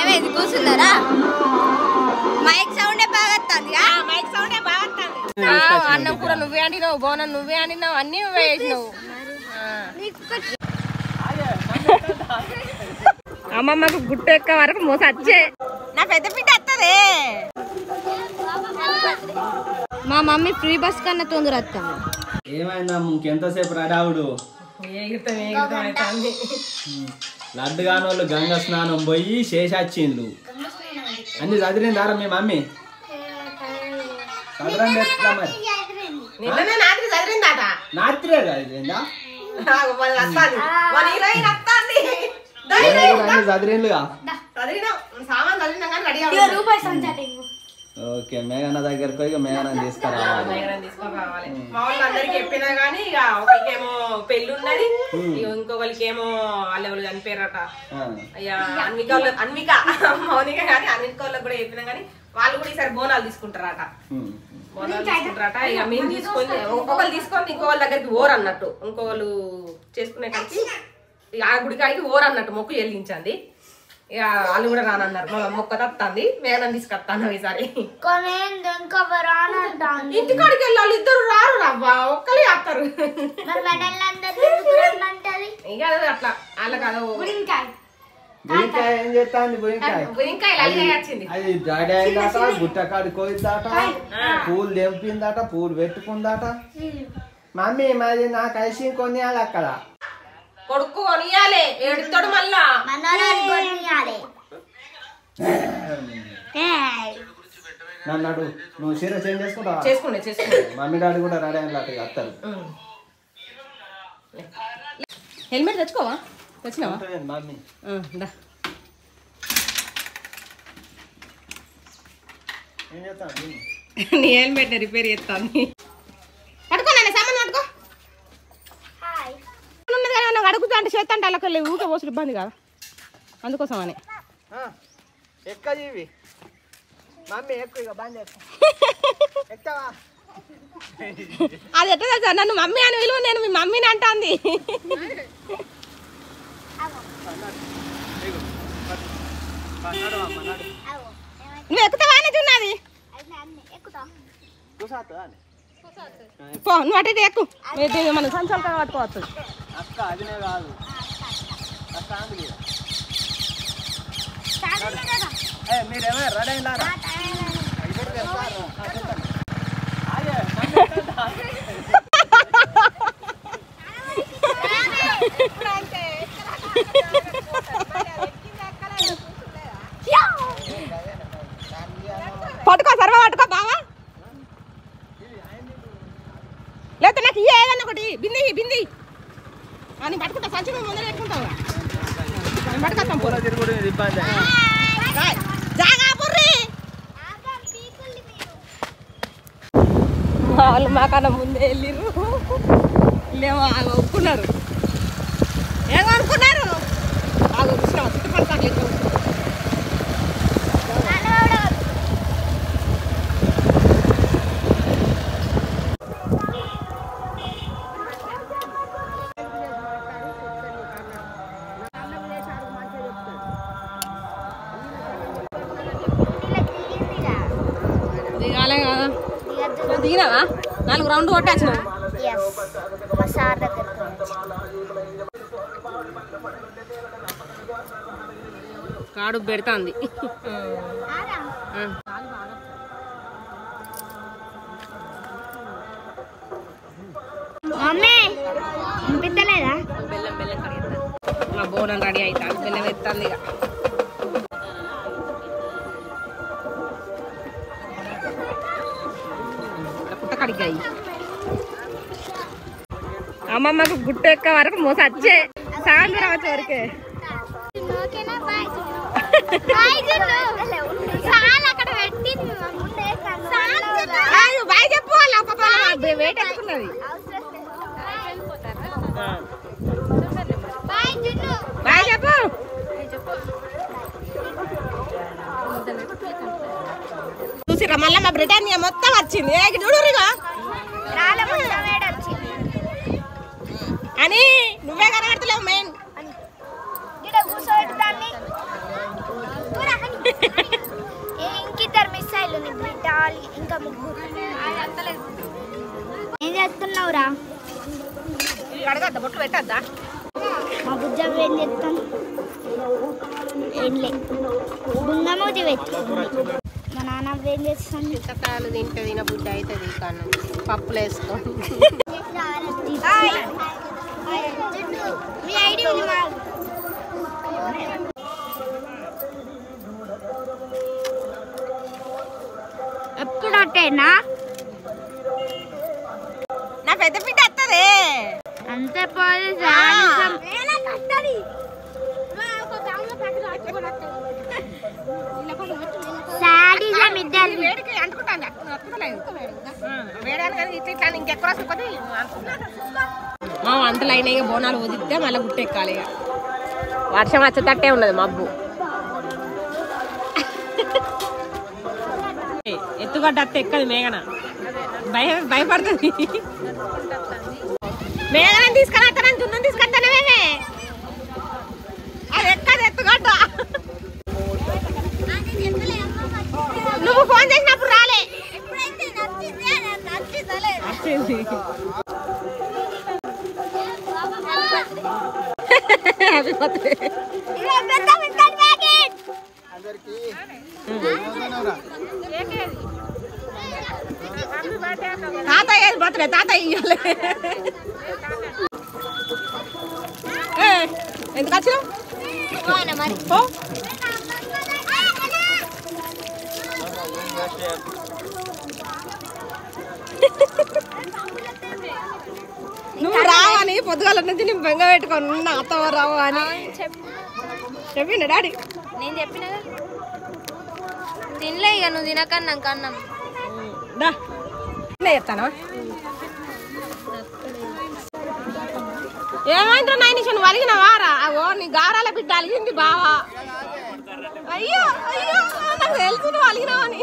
ఏమైంది కూర్చున్నారా? మైక్ సౌండే బాగా వస్తుంది. మైక్ సౌండే బాగా వస్తుంది. అన్నం కూర నువ్వే అండినావు, బోనం నువ్వే అండినావు, అన్ని నువ్వే వేసినావు. అమ్మమ్మకు గుట్ట ఎక్క వరకు మోస వచ్చే నా పెద్ద పిట్ట వస్తుంది. మా మమ్మీ ఫ్రీ బస్ కన్నా తొందర వస్తాము. ఏమైందా ఇంకెంతసేపు రడావుడు? లడ్డు కాని వాళ్ళు గంగ స్నానం పోయి శేషాచ్చిండ్లు అన్ని చదిరిందారా మీ మమ్మీ? చదరండి ఎట్లా మరి? రాత్రే చదిరిందా? చదిరిండ్లుగా. ఓకే, మేఘన దగ్గరకు పోయి మేఘన తీసుకురావాలి. మా వాళ్ళు అందరికి చెప్పినా గానీ ఇక ఒకరికేమో పెళ్లి ఉన్నది, ఇంకొకరికి ఏమో వాళ్ళు చనిపోయారట. అయ్యా అన్విక మౌనిక గానీ అన్విక వాళ్ళకి కూడా చెప్పినా గానీ వాళ్ళు కూడా ఈసారి బోనాలు తీసుకుంటారట. బోనాలు తీసుకుంటారట. ఇక మేము తీసుకొని ఒకళ్ళు తీసుకొని ఇంకో వాళ్ళ దగ్గరికి ఓర్ అన్నట్టు, ఇంకోళ్ళు చేసుకునే కాడికి ఆ గుడికాడికి ఓర్ అన్నట్టు మొక్కు చెల్లించండి. ఇక వాళ్ళు కూడా రానన్నారు. మా మొక్క తత్తాంది, మేఘనం తీసుకొస్తాను ఈసారి. ఇంటికాడికి వెళ్ళి వాళ్ళు ఇద్దరు రారు రవ్వా, ఒక్కలే వస్తారు. ఇక అట్లా వాళ్ళకి అదో బురింకాయ ఏం చేస్తాంది? వచ్చింది డాడీ అయిందట, గుట్టకాడికి పోయిందట, పూలు తెంపిందట, పూలు పెట్టుకుందట. మమ్మీ మరి నాకు ఐసి కొనియాలి అక్కడ. కొడుకు కొనియాలి, ఎడుతాడు మళ్ళా. నన్ను అడు, నువ్వు చీర చేంజ్ చేసుకుంటావా? చేసుకుంటే మమ్మీ డాడీ కూడా రెడీ అయినట్టు వస్తారు. హెల్మెట్ తెచ్చుకోవా? తెచ్చినావా మమ్మీ? ఏం చేస్తాను? నీ హెల్మెట్ రిపేర్ చేస్తాను. పట్టుకో నాన్న, సామాన్ పట్టుకో. ఉన్నది కానీ నాకు అడుగుతా అంటే చేస్తా అంటే అలా ఊకే పోసుడు ఇబ్బంది కదా, అందుకోసం అని. ఎక్కజీవి మమ్మీ ఎక్కువ ఇక బంద్ చేస్తా. ఎక్కవా? అది ఎట్లా తెలుసా, నన్ను మమ్మీ అని విలువ, నేను మీ మమ్మీని అంటాంది. నువ్వు ఎక్కుతావా అని చూన్నది. పో నువ్వు అటు ఇటు ఎక్కు, మన సంచాలు పట్టుకోవచ్చు. అక్క అదినే కాదు, మీరేమో రెడీ అయినారా? పట్టుకో, సర్వ పట్టుకో బావా. లేకపోతే నాకు ఏదన్నా ఒకటి బింది బింది అని పట్టుకుంటా, సంచి మేము ముందర పెట్టుకుంటావు. వాళ్ళు మాకన్నా ముందే వెళ్ళిర్రు, లేమో ఒప్పుకున్నారు. ఏమో అనుకున్నారు, బాగా చూసినా చుట్టుపక్కల దిగాలే కదా. దిగినావా? 4 రౌండ్లు కొట్టేసినావు. కాడు పెడతాంది. బెల్లం బెల్లం కడిగేస్తా. మా బోనం రెడీ అవుతా, బెల్లం ఎత్తాంది. ఇక పుట్టకడిగాయి. అమ్మమ్మకు గుట్ట ఎక్క వరకు మోస వచ్చే సాయంత్రం వచ్చే వరకే. బాయ్ చెప్పు, వాళ్ళ వెయిట్ ఎక్కున్నది. బాయ్ చెప్పు. చూసిరా మళ్ళీ మా బ్రిటానియా మొత్తం వచ్చింది. చూడురిగా అని నువ్వే కనబడతలేవు మెయిన్. డాలి ఇంకా ముగ్గురు. ఏం చేస్తున్నావురా? అడగద్దా బొట్లు పెట్టద్దా? మా బుజ్జమ్మ ఏం చేస్తాను? ఏం లే బుంగమూతి పెట్టుకుంది. మా నాన్న ఏం చేస్తాను? చింతకాయలు తింటే తిన బుద్ధి అవుతుంది కానీ పప్పులు వేసుకోండి. మీ ఐడి ఉంది మా ఎప్పుడు అట్టేనా? నా పెద్ద పిట్ట వస్తుంది అంతే వేడికి అంటుకుంటాను వేయడానికి ఇట్లా ఇంకెక్కడ వస్తుంది మా వంటలు అయినా ఇక బోనాలు వదిలితే మళ్ళీ గుట్టెక్కాలి ఇక వర్షం వచ్చేటట్టే ఉన్నది మబ్బు ఎత్తుగడ్డ అత్త ఎక్కది మేఘన భయపడుతుంది మేఘన తీసుకొని వస్తానని చున్నం తీసుకొస్తానమేమే అది ఎక్కది ఎత్తుగడ్డ నువ్వు ఫోన్ చేసినప్పుడు రాలే హ్యాపీ బర్త్డే తాతయ్య బర్త్డే తాతయ్య ఇవ్వాలి ఎందుకు వచ్చినావు నువ్వు రావని పొద్దుగాల నుంచి నేను బెంగ పెట్టుకొని ఉన్నా అత్తవ రావు అని చెప్పిండు డాడీ. నేను చెప్పిన తినలే ఇక నువ్వు తినకన్నా కన్నాం చెప్తానా ఏమైందో నైనిష నువ్వు అలిగిన వారా ఓ నీ గారాల బిడ్డ అలిగింది బావా అయ్యో అయ్యో నాకు తెలుసు నువ్వు అలిగినావని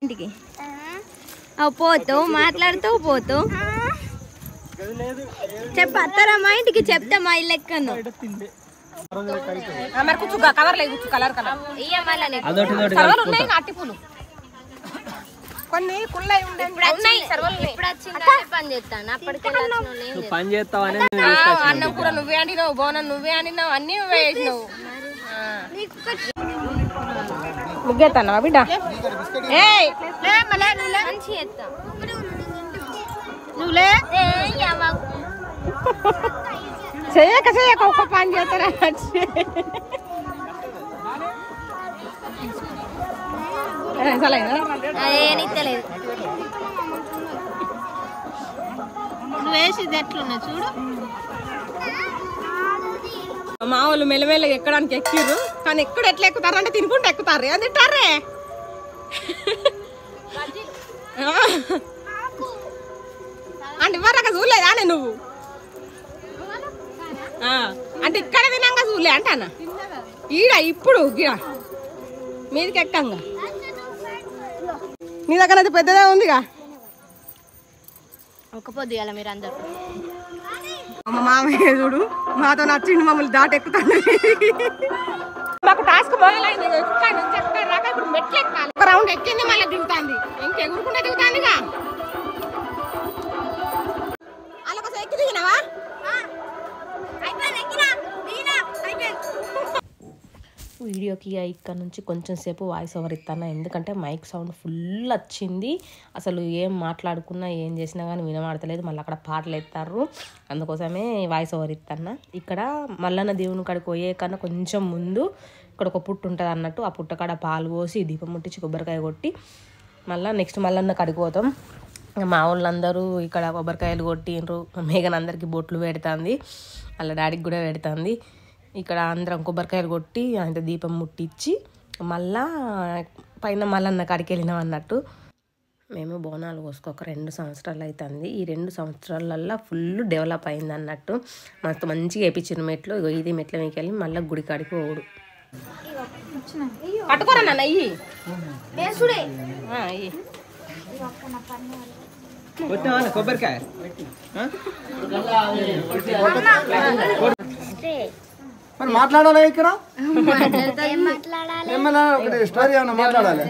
ఇంటికి పోతావు మాట్లాడుతావు పోతావు చెప్పత్తారా మా ఇంటికి చెప్తా మా ఇల్లు ఎక్కను మరి కూర్చు కవర్ లేదు కూర్చు కలర్ కలర్ సర్వలు ఉన్నాయి నాటి పూలు కొన్ని కుళ్ళై ఉన్నాయి సర్వలు పని చేస్తాను అప్పటికే పని చేస్తావని అన్నం కూర నువ్వే అండినావు బోనం నువ్వే అండినావు అన్ని నువ్వే వేసినావు ముగ్గేస్తాను బిడ్డ మంచి చేస్తా నువ్వులే చెయ్యక చెయ్యక ఒక్క పని చేస్తారా అదేనిత్తలేదు నువ్వు వేసేది ఎట్లున్నా చూడు మా వాళ్ళు మెల్లమెల్లగా ఎక్కడానికి ఎక్కిర్రు కానీ ఎక్కడ ఎట్లా ఎక్కుతారు అంటే తినుకుంటూ ఎక్కుతారు ఏం తింటారే అంటే ఇవ్వరాక చూడలేదా నువ్వు అంటే ఇక్కడ తినంగా చూడలే అంటానా ఈడ ఇప్పుడు గిడ మీదికి ఎక్కంగా నీ దగ్గర అది పెద్దదే ఉందిగా ఒక పొద్దుగాల మీరు అందరు మా మామయ్య చూడు మాతో నచ్చిండు మమ్మల్ని దాటెక్కుతాను మాకు టాస్క్ మొదలైంది ఇప్పుడు మెట్లు ఎక్కాలి ఒక రౌండ్ ఎక్కింది మళ్ళీ దిగుతాంది ఇంకెగురుకుంటే దిగుతాందిగా అలా ఒక ఎక్కి దిగినావా వీడియోకి ఇక్కడ నుంచి కొంచెం సేపు వాయిస్ ఓవర్ ఇస్తాను ఎందుకంటే మైక్ సౌండ్ ఫుల్ వచ్చింది అసలు ఏం మాట్లాడుకున్నా ఏం చేసినా కానీ వినబడతలేదు మళ్ళీ అక్కడ పాటలు ఎత్తారు అందుకోసమే వాయిస్ ఓవర్ ఇస్తాను ఇక్కడ మల్లన్న దేవుని కాడికి పోయే కన్నా కొంచెం ముందు ఇక్కడ ఒక పుట్టు ఉంటుంది అన్నట్టు ఆ పుట్ట కాడ పాలు పోసి దీపం ముట్టించి కొబ్బరికాయ కొట్టి మళ్ళీ నెక్స్ట్ మల్లన్న కాడికి పోతాం మా వాళ్ళందరూ ఇక్కడ కొబ్బరికాయలు కొట్టిండ్రు మేఘన అందరికీ బొట్లు పెడుతుంది వాళ్ళ డాడీకి కూడా పెడుతుంది ఇక్కడ అందరం కొబ్బరికాయలు కొట్టి అంటే దీపం ముట్టించి మళ్ళా పైన మల్లన్న కాడికి వెళ్ళినాం అన్నట్టు మేము బోనాలు కోసుకోక 2 సంవత్సరాలు అవుతుంది. ఈ 2 సంవత్సరాలల్లో ఫుల్ డెవలప్ అయింది అన్నట్టు. మస్తు మంచిగా వేయించిన మెట్లు. ఇది మెట్ల మీకు వెళ్ళి మళ్ళీ గుడి కాడికి పోవుడు. పట్టుకోరా నాన్న అయ్యి కొబ్బరికాయ మరి మాట్లాడాలి ఇక్కడ ఏమన్నా ఒకటి స్టోరీ ఏమన్నా మాట్లాడాలి.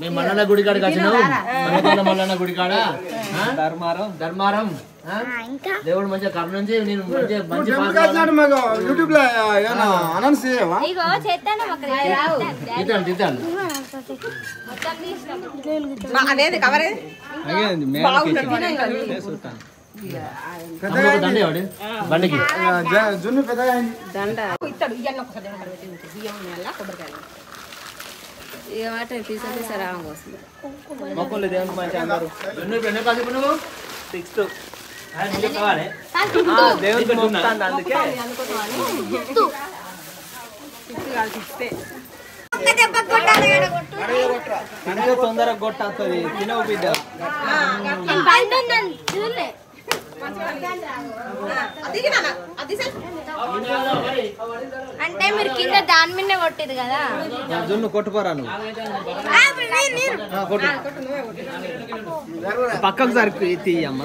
మేము మల్లన్న గుడి కాడికి వచ్చినాము. మల్లన్న గుడి కాడ ధర్మారం దేవుడు మంచిగా కర్ణ నుంచి నేను మంచి మాకు యూట్యూబ్ లో ఏమన్నా అనౌన్స్ చేయవా? అదేది కవరే బండికి జున్ను పెద్దగా ఇస్తాడు. ఇవన్నీ ఒకసారి బియ్యం కొబ్బరికాయలు మొక్కలు దేవునికి మంచి అందరూ సిక్స్త్ దేవునికి మొక్కుతాను. అందుకే తొందరగా కొట్టేస్తుంది. తినవు బిడ్డ. అంటే మీరు కింద దాని మీద కొట్టిరు కదా. జున్ను కొట్టుకోరా నువ్వు. పక్కకు సరికి తీయమ్మ.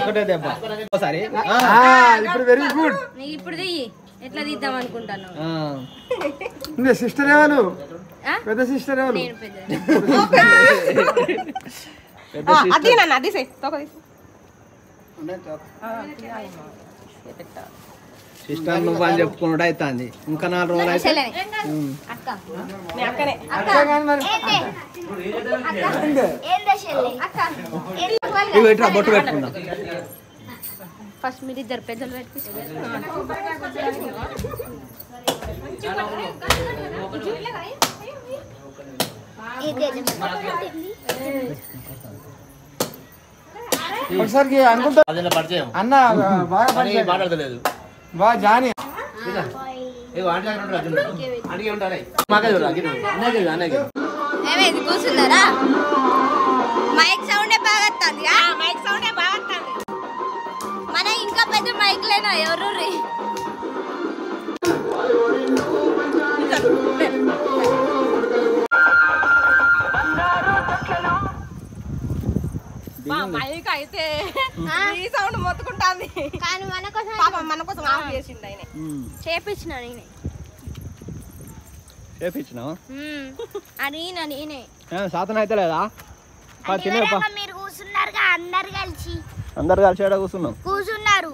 ఒకటే దెబ్బ ఒకసారి. ఇప్పుడు వెరీ గుడ్. ఇప్పుడు దియ్యి ఎట్లా తీద్దాం అనుకుంటాను. సిస్టర్ ఎవరు? పెద్ద సిస్టర్ ఎవరు? అది నన్ను అది సిస్టర్ నువ్వు అని చెప్పుకున్నాడు అవుతుంది. ఇంకా 4 రోజులు అయితే ఇవి ఇట్లా బొట్టు పెట్టుకుందాం. ఫస్ట్ మీరు ఇద్దరు పెద్దలు పెట్టి ఒకసారి అనుకుంటా అన్న బాగా మాట్లాడలేదు. బాగా జాని ఏమైంది కూర్చున్నారా? మైక్ సౌండే బాగా వస్తుంది. మైక్ సౌండే బాగా మన ఇంకా పెద్ద మైక్ లేనా ఎవరు? మైక్ అయితే ఈ సౌండ్ మొత్తుకుంటాంది. కానీ మన కోసం మన కోసం ఆఫ్ చేసిండు ఆయన. చేపించిన నేనే. చేపించినావా? నేనే సాధన అయితే లేదా? మీరు కూర్చున్నారుగా అందరు కలిసి. అందరు కలిసి కూర్చున్నాం. కూర్చున్నారు.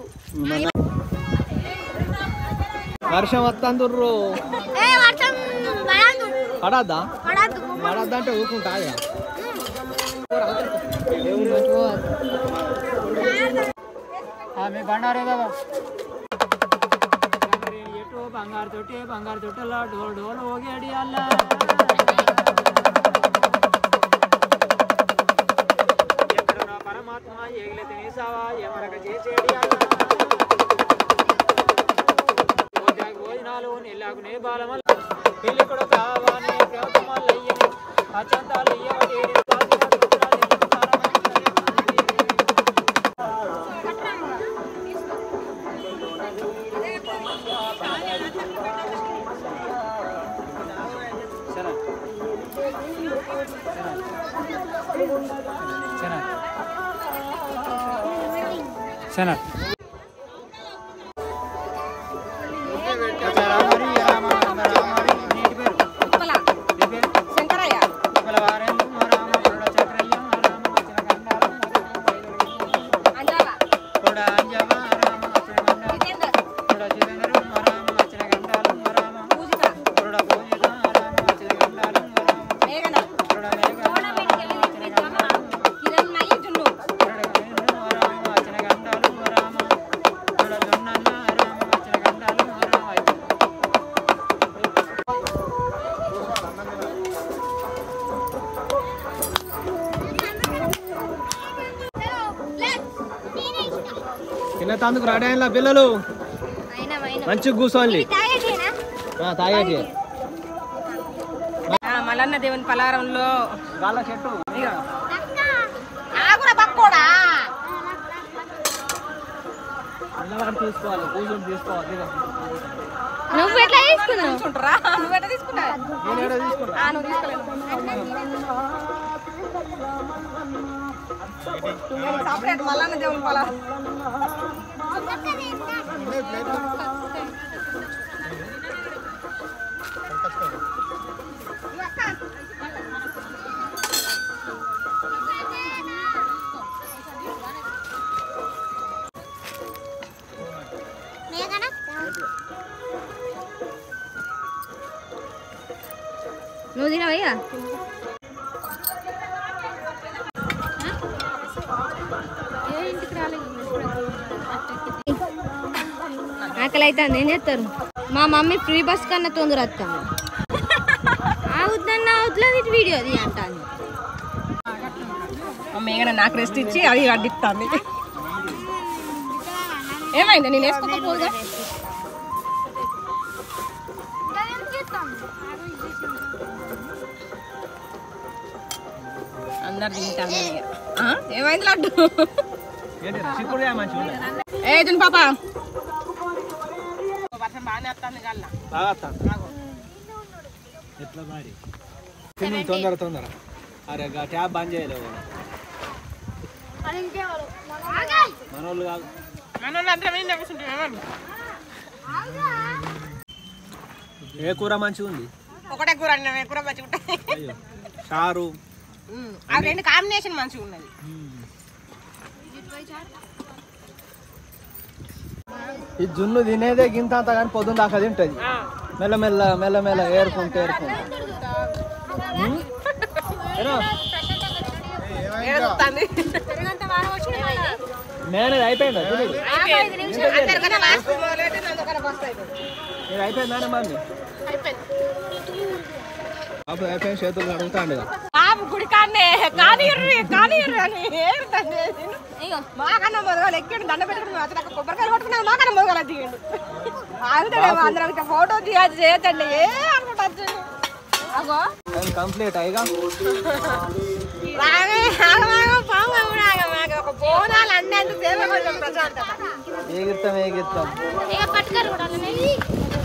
వర్షం వస్తుండ్రు. పడద్దా? పడద్దా అంటే ఊరుకుంటా. బంగారు తొట్టెలా డోల్ డోల్ ఓగేడి అల్లా ఎక్కడున్నా పరమాత్మ ఏగిలే తినేసావా ఏమరక చేసేడి అల్లా భోజనాలు నెల్లాకునే బాలమల్ల పెళ్లి కూడా కావాలని ప్రేమలయ్యని అచంతాలు ఇయ్యవటి Sana. శంకరయ్య పోతాందుకు రెడీ అయిన పిల్లలు మంచిగా కూర్చోండి తాగేటి మల్లన్న దేవుని పలారంలో గాల చెట్టు పక్కోడా తీసుకోవాలి కూర్చొని తీసుకోవాలి నువ్వు ఎట్లా తీసుకున్నావు నువ్వు ఎట్లా తీసుకున్నావు నేను తీసుకున్నా నువ్వు తీసుకోలేదు సపరేట్ మల్లన్న దేవుని పలారం నువ్వు తినవయ్యా ఆకలి అయితే ఏం చేస్తారు మా మమ్మీ ఫ్రీ బస్ కన్నా తొందర వస్తాను అవుద్దన్న అవుతులేదు ఇటు వీడియో అది అంటాను మేఘన నాకు రెస్ట్ ఇచ్చి అది అడ్డిస్తాను ఏమైంది నేను వేసుకోకపోగా అందరు తింటాను ఏమైంది లడ్డు ఏ జున్ పాప వర్షం బాగానే వస్తుంది కల్లా ఎట్లా మరి తొందర అరే ట్యాబ్ బంద్ చేయలేవు మనోళ్ళు కాదు ఏ కూర మంచిగా ఉంది ఒకటే కూర అన్నం కూర మంచిగా ఉంటాయి అయ్యో చారు ఆ రెండు కాంబినేషన్ మంచిగా ఉన్నది ఈ జున్ను తినేదే గింత అంత కానీ పొద్దున్న దాకా తింటది మెల్లమెల్ల ఏరుకుంటూ నేను అయిపోయిందా అయిపోయిందా మరి బాబు అయిపోయింది చేతులు అడుగుతాండు బాబు గుడి కాన్నే కానీర్రు అని ఏరుతండి మాకన్నా మొదలు ఎక్కిండు దండ పెట్టుకుని వచ్చాక కొబ్బరికాయలు కొట్టుకున్నాడు మాకన్నా మొదలు దిగిండు ఆగుతాడేమో అందరం ఇట్లా ఫోటో తీయాలి చేయతండి ఏ అనుకుంటా అగో కంప్లీట్ అయిగా ఒక బోనాలు అన్నందుకు సేవ కొంచెం ప్రశాంతత ఏగిస్తాం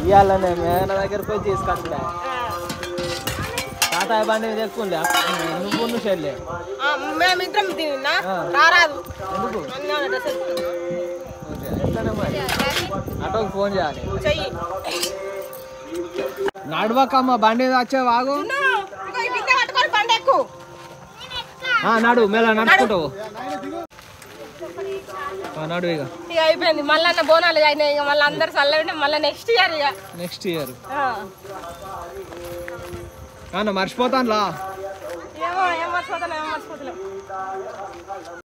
ఇవాళనే మేన దగ్గర పోయి తీసుకొస్తా తాతాయి బండి మీద ఎక్కువ నువ్వు చెల్లె మేమిద్దరం తిన్నా రారాదు ఎట్లనే మరి ఆటోకి ఫోన్ చేయాలి చెయ్యి నడవకమ్మ బండి వచ్చే వాగు పట్టుకొని బండి ఎక్కువ నడు మెల్ల నడుచుకుంటావు నడు ఇక అయిపోయింది మళ్ళీ బోనాలు అయినాయి ఇక మళ్ళీ అందరు చల్లబెట్టి మళ్ళీ నెక్స్ట్ ఇయర్ మర్చిపోతాను లా ఏమో ఏం మర్చిపోతాను